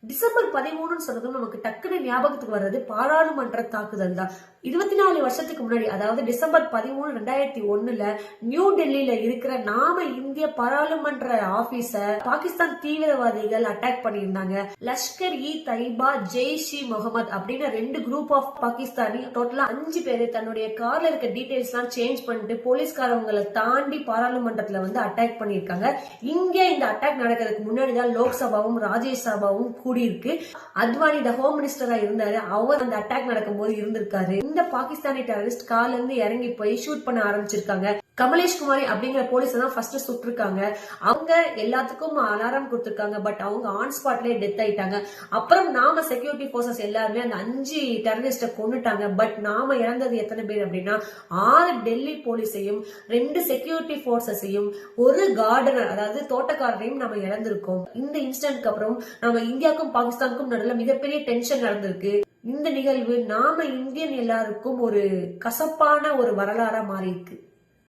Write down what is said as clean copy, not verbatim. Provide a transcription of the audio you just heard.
December 13 சொன்னதும் நமக்கு டக்குனு ஞாபகத்துக்கு வர்றது பாராளுமன்ற தாக்குதல் தான். 24 வருஷத்துக்கு முன்னாடி, அதாவது டிசம்பர் 13, 2001 நியூ டெல்லியில இருக்கிற நாம இந்திய பாராளுமன்ற ஆபீஸ பாகிஸ்தான் தீவிரவாதிகள் அட்டாக் பண்ணியிருந்தாங்க. லஷ்கர் இ தைபா, ஜெய்ஷ் இ முகமது அப்படின்னு 2 குரூப் ஆஃப் பாகிஸ்தானி, டோட்டலா 5 பேரு தன்னுடைய கார்ல இருக்க டீடைல்ஸ் எல்லாம் சேஞ்ச் பண்ணிட்டு போலீஸ்காரவங்களை தாண்டி பாராளுமன்றத்துல அட்டாக் பண்ணிருக்காங்க. இங்க இந்த அட்டாக் நடக்கிறதுக்கு முன்னாடிதான் லோக்சபாவும் ராஜ்யசபாவும் கூடியிருக்கு. அத்வானி ஹோம் மினிஸ்டரா இருந்தாரு, அவர் அந்த அட்டாக் நடக்கும் போது இருந்திருக்காரு. இந்த பாகிஸ்தானி டெரரிஸ்ட் கார்ல இருந்து இறங்கி போய் ஷூட் பண்ண ஆரம்பிச்சிருக்காங்க. கமலேஷ் குமாரி அப்படிங்கிற போலீஸ் தான் ஃபர்ஸ்ட் சுட்டிருக்காங்க. அவங்க எல்லாத்துக்கும் அலாரம் கொடுத்திருக்காங்க. பட் அவங்க ஆன் ஸ்பாட்லயே டெத் ஆயிட்டாங்க. அப்புறம் நாம செக்யூரிட்டி போர்சஸ் எல்லாருமே அந்த 5 டெரரிஸ்ட கொன்னுட்டாங்க. பட் நாம இறந்தது எத்தனை பேர் அப்படின்னா 6 டெல்லி போலீஸையும் 2 செக்யூரிட்டி போர்சஸையும் 1 கார்டனர் அதாவது தோட்டக்காரரையும் நம்ம இழந்திருக்கோம். இந்த இன்சிடென்ட்க்கு அப்புறம் நம்ம இந்தியாவுக்கும் பாகிஸ்தானுக்கும் நடுவில் மிகப்பெரிய டென்ஷன் நடந்திருக்கு. இந்த நிகழ்வு நாம இந்தியன் எல்லாருக்கும் ஒரு கசப்பான ஒரு வரலாறா மாறி இருக்கு.